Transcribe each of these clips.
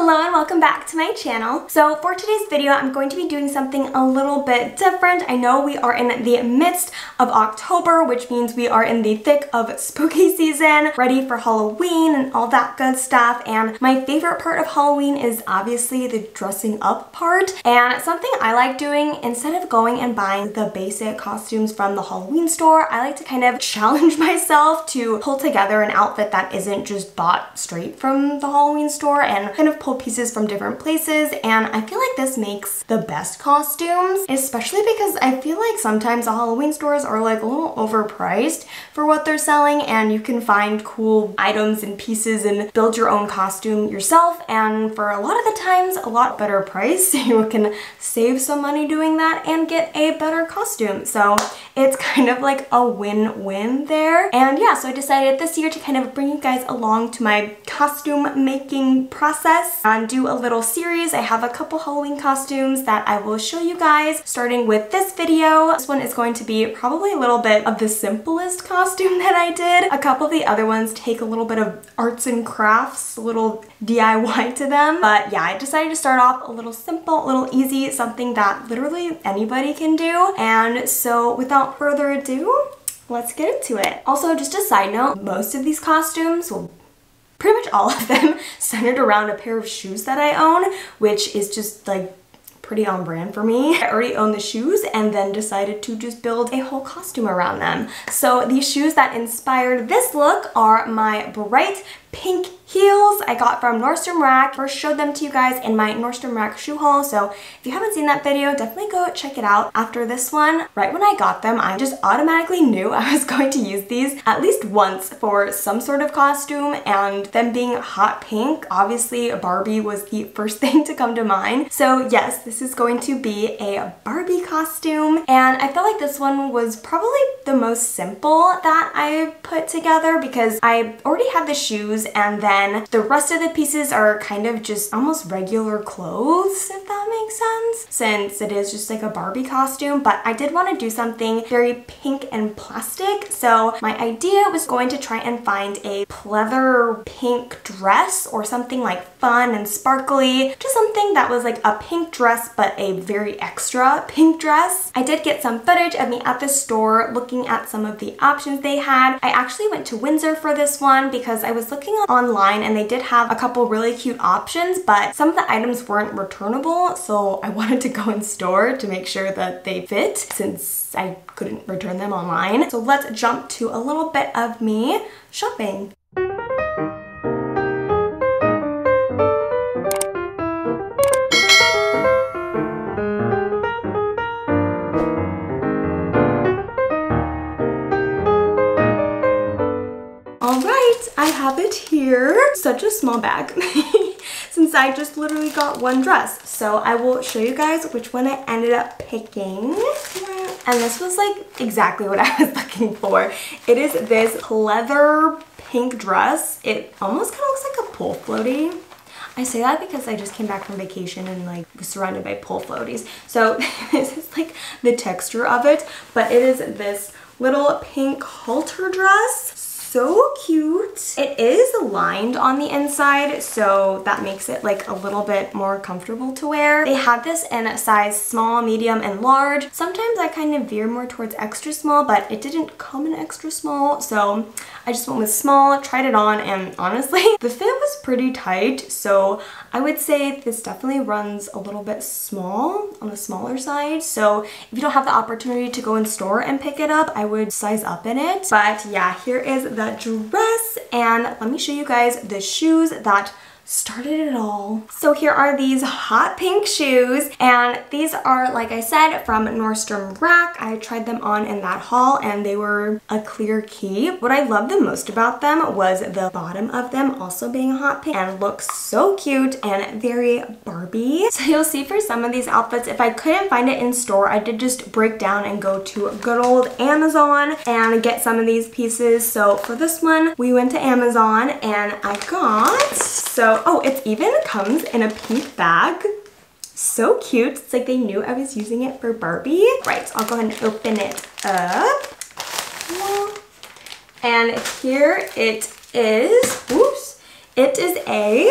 Hello and welcome back to my channel. So for today's video, I'm going to be doing something a little bit different. I know we are in the midst of October, which means we are in the thick of spooky season, ready for Halloween and all that good stuff. And my favorite part of Halloween is obviously the dressing up part. And something I like doing, instead of going and buying the basic costumes from the Halloween store, I like to kind of challenge myself to pull together an outfit that isn't just bought straight from the Halloween store and kind of pull pieces from different places. And I feel like this makes the best costumes, especially because I feel like sometimes the Halloween stores are like a little overpriced for what they're selling, and you can find cool items and pieces and build your own costume yourself, and for a lot of the times a lot better price. You can save some money doing that and get a better costume. So it's kind of like a win-win there. And yeah, so I decided this year to kind of bring you guys along to my costume making process and do a little series. I have a couple Halloween costumes that I will show you guys, starting with this video. This one is going to be probably a little bit of the simplest costume that I did. A couple of the other ones take a little bit of arts and crafts, a little DIY to them. But yeah, I decided to start off a little simple, a little easy, something that literally anybody can do. And so without further ado, let's get into it. Also, just a side note, most of these costumes, well, pretty much all of them, centered around a pair of shoes that I own, which is just like pretty on brand for me. I already own the shoes and then decided to just build a whole costume around them. So these shoes that inspired this look are my bright pink heels I got from Nordstrom Rack. First showed them to you guys in my Nordstrom Rack shoe haul, so if you haven't seen that video, definitely go check it out after this one. Right when I got them, I just automatically knew I was going to use these at least once for some sort of costume, and them being hot pink, obviously Barbie was the first thing to come to mind. So yes, this is going to be a Barbie costume, and I felt like this one was probably the most simple that I put together because I already had the shoes, and then the rest of the pieces are kind of just almost regular clothes, if that makes sense, since it is just like a Barbie costume. But I did want to do something very pink and plastic, so my idea was going to try and find a pleather pink dress or something like fun and sparkly, just something that was like a pink dress but a very extra pink dress. I did get some footage of me at the store looking at some of the options they had. I actually went to Windsor for this one because I was looking online and they did have a couple really cute options, but some of the items weren't returnable, so I wanted to go in store to make sure that they fit since I couldn't return them online. So let's jump to a little bit of me shopping. I have it here. Such a small bag since I just literally got one dress. So I will show you guys which one I ended up picking. And this was like exactly what I was looking for. It is this pleather pink dress. It almost kind of looks like a pool floaty. I say that because I just came back from vacation and like was surrounded by pool floaties. So this is like the texture of it, but it is this little pink halter dress. So cute. It is lined on the inside, so that makes it like a little bit more comfortable to wear. They had this in a size small, medium, and large. Sometimes I kind of veer more towards extra small, but it didn't come in extra small, so I just went with small, tried it on, and honestly, the fit was pretty tight, so I would say this definitely runs a little bit small, on the smaller side. So if you don't have the opportunity to go in store and pick it up, I would size up in it. But yeah, here is the dress, and let me show you guys the shoes that started it all. So here are these hot pink shoes, and these are, like I said, from Nordstrom Rack. I tried them on in that haul and they were a clear key. What I loved the most about them was the bottom of them also being hot pink and looks so cute and very Barbie. So you'll see for some of these outfits, if I couldn't find it in store, I did just break down and go to good old Amazon and get some of these pieces. So for this one, we went to Amazon and I got, oh, it even comes in a pink bag. So cute. It's like they knew I was using it for Barbie. Right, I'll go ahead and open it up. And here it is. Oops. It is a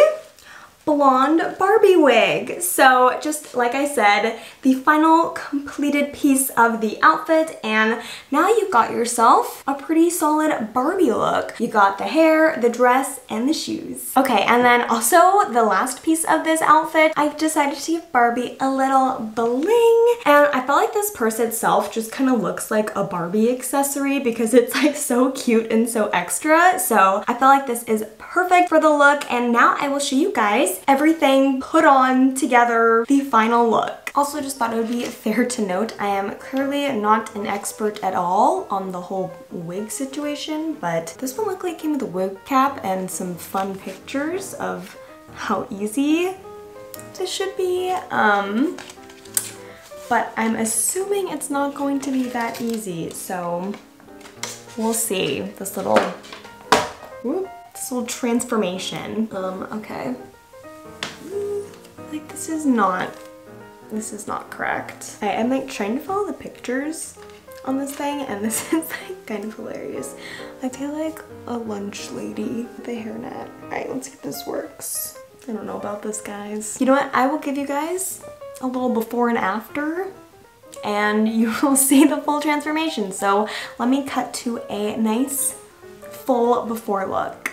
blonde Barbie wig. So just like I said, the final completed piece of the outfit, and now you've got yourself a pretty solid Barbie look. You got the hair, the dress, and the shoes. Okay, and then also the last piece of this outfit, I've decided to give Barbie a little bling, and I felt like this purse itself just kind of looks like a Barbie accessory because it's like so cute and so extra. So I felt like this is perfect for the look, and now I will show you guys everything put on together, the final look. Also, just thought it would be fair to note, I am clearly not an expert at all on the whole wig situation, but this one looked like it came with a wig cap and some fun pictures of how easy this should be. But I'm assuming it's not going to be that easy, so we'll see. This little transformation. Okay. Like this is not correct. I'm like trying to follow the pictures on this thing, and this is like kind of hilarious. I feel like a lunch lady with a hairnet. Alright, let's see if this works. I don't know about this, guys. You know what? I will give you guys a little before and after, and you will see the full transformation. So let me cut to a nice full before look.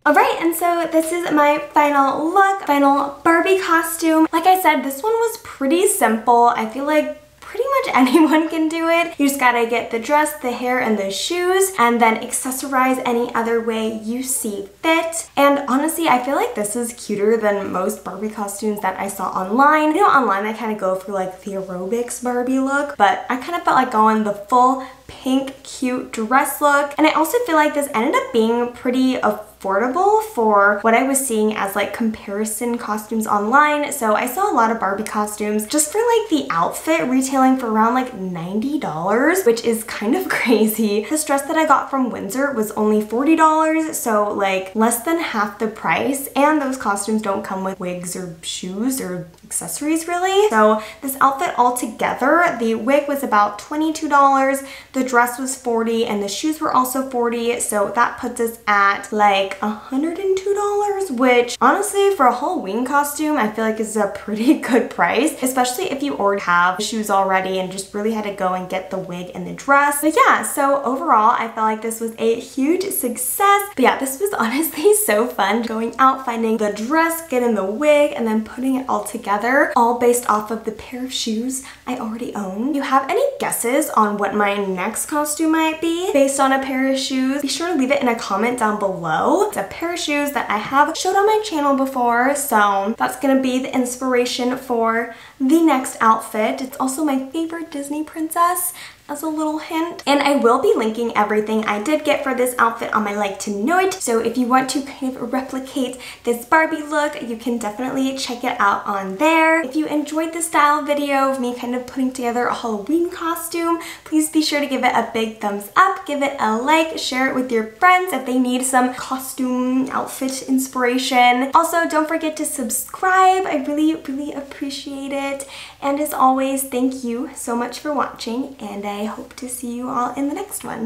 Alright, and so this is my final look, final Barbie costume. Like I said, this one was pretty simple. I feel like pretty much anyone can do it. You just gotta get the dress, the hair, and the shoes, and then accessorize any other way you see fit. And honestly, I feel like this is cuter than most Barbie costumes that I saw online. You know, online I kind of go for like the aerobics Barbie look, but I kind of felt like going the full pink cute dress look. And I also feel like this ended up being pretty affordable for what I was seeing as like comparison costumes online. So I saw a lot of Barbie costumes just for like the outfit retailing for around like $90, which is kind of crazy. This dress that I got from Windsor was only $40, so like less than half the price, and those costumes don't come with wigs or shoes or accessories really. So this outfit altogether, the wig was about $22, the dress was $40, and the shoes were also $40, so that puts us at like $102, which honestly for a Halloween costume I feel like is a pretty good price, especially if you already have shoes already and just really had to go and get the wig and the dress. But yeah, so overall I felt like this was a huge success. But yeah, this was honestly so fun, going out, finding the dress, getting the wig, and then putting it all together, all based off of the pair of shoes I already own. If you have any guesses on what my next costume might be based on a pair of shoes, be sure to leave it in a comment down below. It's a pair of shoes that I have showed on my channel before, so that's gonna be the inspiration for the next outfit. It's also my favorite Disney princess, as a little hint. And I will be linking everything I did get for this outfit on my like to know it. So if you want to kind of replicate this Barbie look, you can definitely check it out on there. If you enjoyed this style video of me kind of putting together a Halloween costume, please be sure to give it a big thumbs up, give it a like, share it with your friends if they need some costume outfit inspiration. Also, don't forget to subscribe. I really appreciate it. And as always, thank you so much for watching, and I hope to see you all in the next one.